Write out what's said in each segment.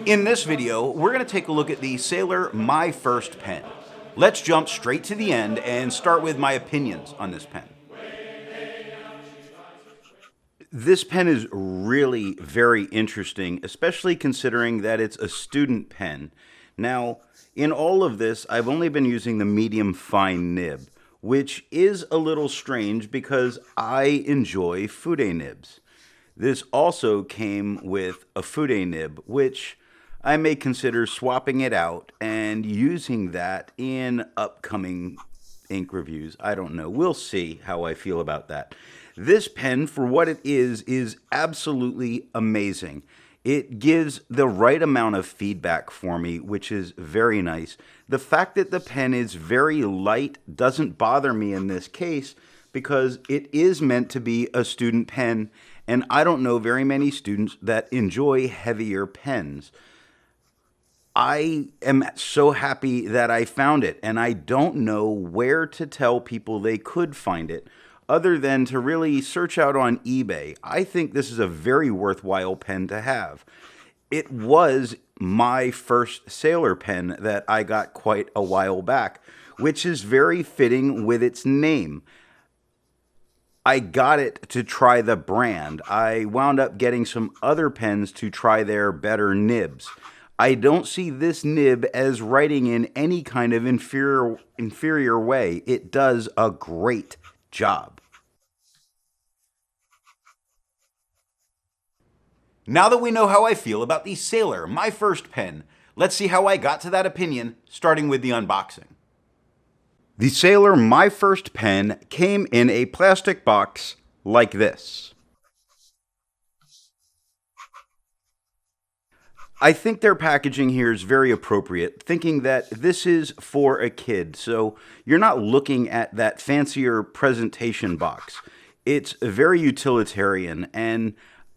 In this video, we're going to take a look at the Sailor My First Pen. Let's jump straight to the end and start with my opinions on this pen. This pen is really very interesting, especially considering that it's a student pen. Now, in all of this, I've only been using the medium fine nib, which is a little strange because I enjoy fude nibs. This also came with a fude nib, which I may consider swapping it out and using that in upcoming ink reviews. I don't know. We'll see how I feel about that. This pen, for what it is absolutely amazing. It gives the right amount of feedback for me, which is very nice. The fact that the pen is very light doesn't bother me in this case because it is meant to be a student pen, and I don't know very many students that enjoy heavier pens. I am so happy that I found it, and I don't know where to tell people they could find it other than to really search out on eBay. I think this is a very worthwhile pen to have. It was my first Sailor pen that I got quite a while back, which is very fitting with its name. I got it to try the brand. I wound up getting some other pens to try their better nibs. I don't see this nib as writing in any kind of inferior way. It does a great job. Now that we know how I feel about the Sailor My First Pen, let's see how I got to that opinion, starting with the unboxing. The Sailor My First Pen came in a plastic box like this. I think their packaging here is very appropriate, thinking that this is for a kid, so you're not looking at that fancier presentation box. It's very utilitarian, and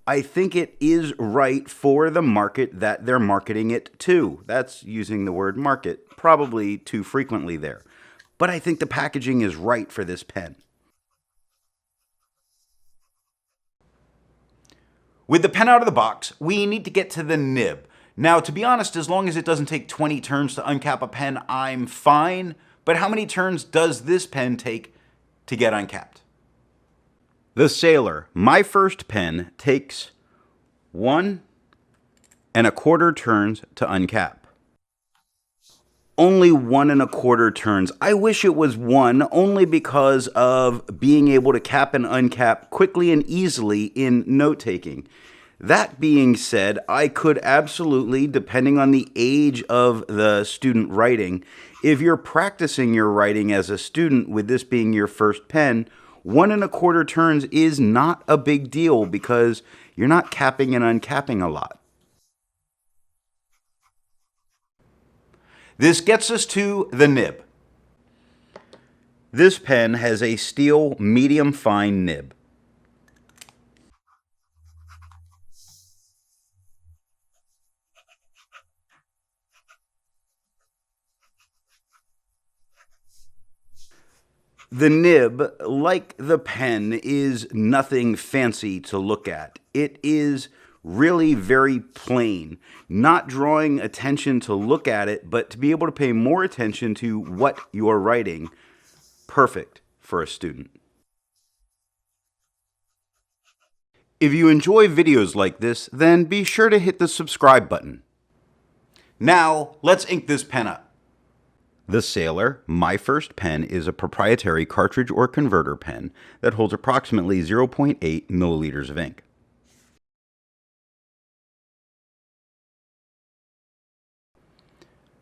I think it is right for the market that they're marketing it to. That's using the word market probably too frequently there. But I think the packaging is right for this pen. With the pen out of the box, we need to get to the nib. Now, to be honest, as long as it doesn't take 20 turns to uncap a pen, I'm fine. But how many turns does this pen take to get uncapped? The Sailor My First Pen takes 1 1/4 turns to uncap. Only 1 1/4 turns. I wish it was 1, only because of being able to cap and uncap quickly and easily in note-taking. That being said, I could absolutely, depending on the age of the student writing, if you're practicing your writing as a student with this being your first pen, 1 1/4 turns is not a big deal because you're not capping and uncapping a lot. This gets us to the nib. This pen has a steel medium fine nib. The nib, like the pen, is nothing fancy to look at. It is really very plain, not drawing attention to look at it, but to be able to pay more attention to what you're writing. Perfect for a student. If you enjoy videos like this, then be sure to hit the subscribe button. Now, let's ink this pen up. The Sailor My First Pen is a proprietary cartridge or converter pen that holds approximately 0.8 milliliters of ink.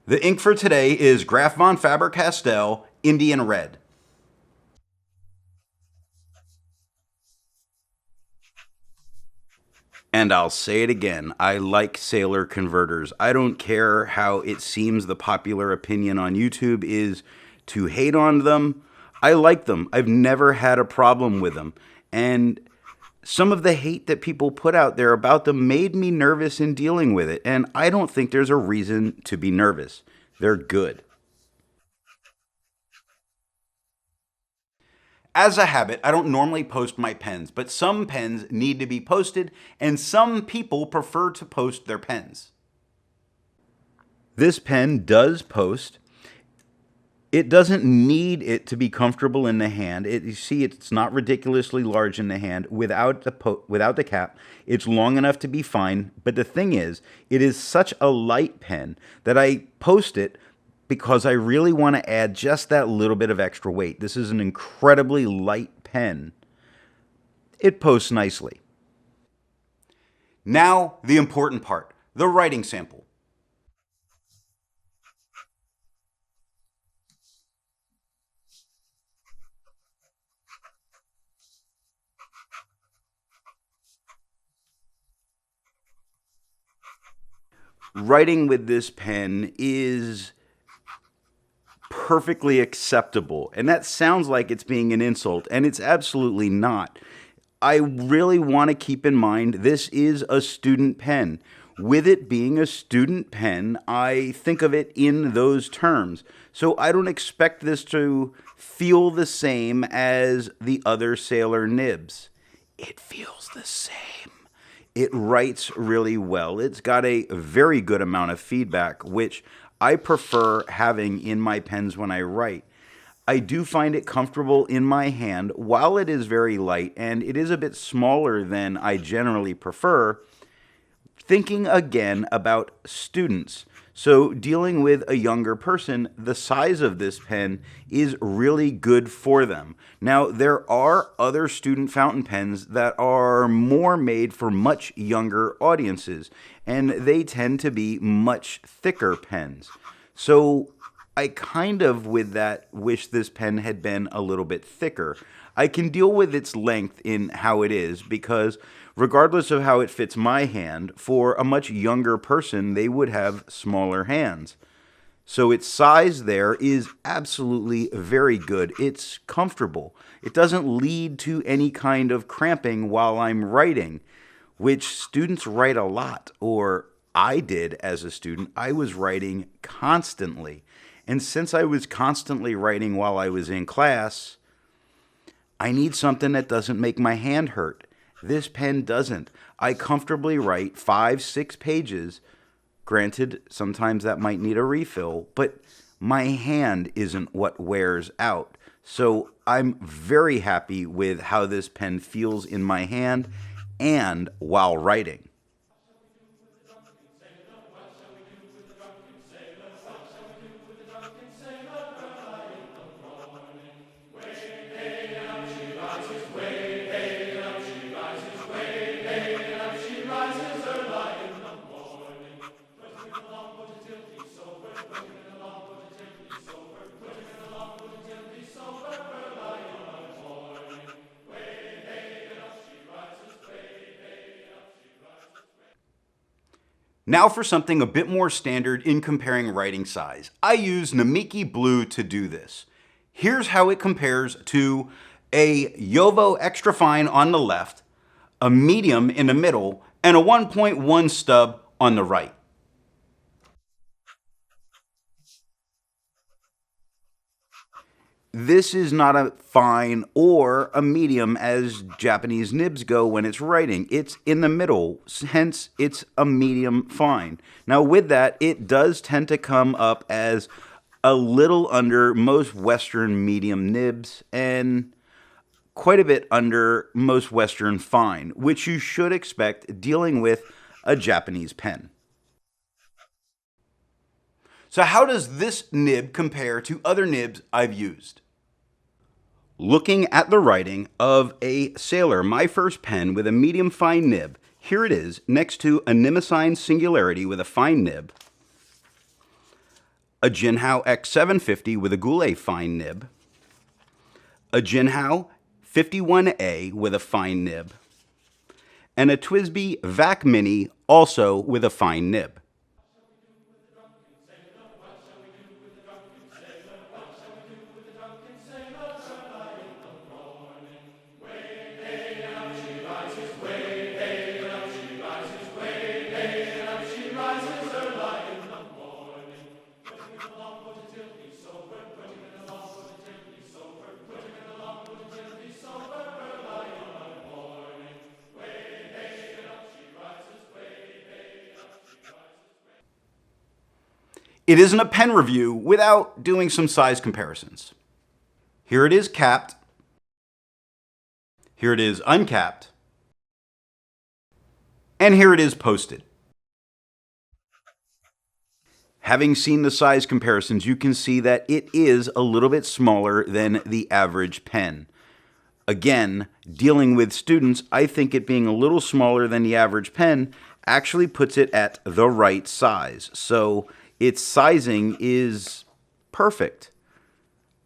The ink for today is Graf von Faber-Castell Indian Red. And I'll say it again, I like Sailor converters. I don't care how it seems the popular opinion on YouTube is to hate on them. I like them. I've never had a problem with them. And some of the hate that people put out there about them made me nervous in dealing with it. And I don't think there's a reason to be nervous. They're good. As a habit, I don't normally post my pens, but some pens need to be posted, and some people prefer to post their pens. This pen does post. It doesn't need it to be comfortable in the hand. You see, it's not ridiculously large in the hand without without the cap. It's long enough to be fine. But the thing is, it is such a light pen that I post it because I really want to add just that little bit of extra weight. This is an incredibly light pen. It posts nicely. Now, the important part, the writing sample. Writing with this pen is perfectly acceptable. And that sounds like it's being an insult, and it's absolutely not. I really want to keep in mind this is a student pen. With it being a student pen, I think of it in those terms. So I don't expect this to feel the same as the other Sailor nibs. It feels the same. It writes really well. It's got a very good amount of feedback, which I prefer having in my pens when I write. I do find it comfortable in my hand while it is very light and it is a bit smaller than I generally prefer. Thinking again about students. So, dealing with a younger person, the size of this pen is really good for them. Now, there are other student fountain pens that are more made for much younger audiences, and they tend to be much thicker pens. So, I kind of, with that, wish this pen had been a little bit thicker. I can deal with its length in how it is because, regardless of how it fits my hand, for a much younger person, they would have smaller hands. So its size there is absolutely very good. It's comfortable. It doesn't lead to any kind of cramping while I'm writing, which students write a lot, or I did as a student. I was writing constantly. And since I was constantly writing while I was in class, I need something that doesn't make my hand hurt. This pen doesn't. I comfortably write 5, 6 pages. Granted, sometimes that might need a refill, but my hand isn't what wears out. So I'm very happy with how this pen feels in my hand and while writing. Now for something a bit more standard in comparing writing size. I use Namiki Blue to do this. Here's how it compares to a Yovo Extra Fine on the left, a medium in the middle, and a 1.1 stub on the right. This is not a fine or a medium as Japanese nibs go when it's writing. It's in the middle, hence it's a medium fine. Now with that, it does tend to come up as a little under most Western medium nibs and quite a bit under most Western fine, which you should expect dealing with a Japanese pen. So how does this nib compare to other nibs I've used? Looking at the writing of a Sailor, my first pen with a medium fine nib, here it is next to a Mnemosyne Singularity with a fine nib, a Jinhao X750 with a Goulet fine nib, a Jinhao 51A with a fine nib, and a TWSBI Vac Mini also with a fine nib. It isn't a pen review without doing some size comparisons. Here it is capped. Here it is uncapped. And here it is posted. Having seen the size comparisons, you can see that it is a little bit smaller than the average pen. Again, dealing with students, I think it being a little smaller than the average pen actually puts it at the right size. So its sizing is perfect.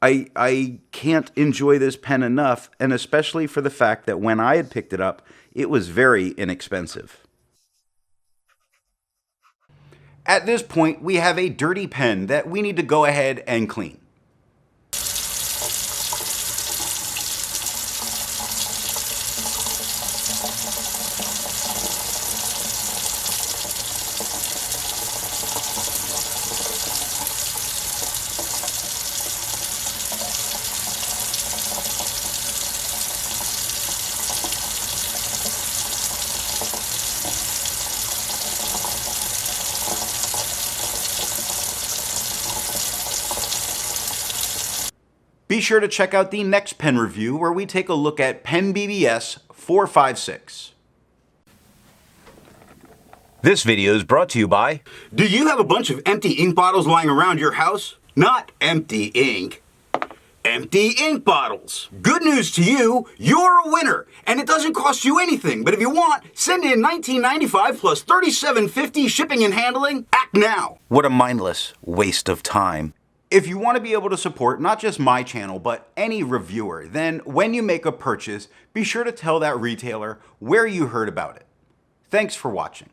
I can't enjoy this pen enough, and especially for the fact that when I had picked it up, it was very inexpensive. At this point, we have a dirty pen that we need to go ahead and clean. Be sure to check out the next pen review where we take a look at Pen BBS 456. This video is brought to you by... Do you have a bunch of empty ink bottles lying around your house? Not empty ink. Empty ink bottles. Good news to you, you're a winner, and it doesn't cost you anything. But if you want, send in $19.95 plus $37.50 shipping and handling. Act now. What a mindless waste of time. If you want to be able to support not just my channel, but any reviewer, then when you make a purchase, be sure to tell that retailer where you heard about it. Thanks for watching.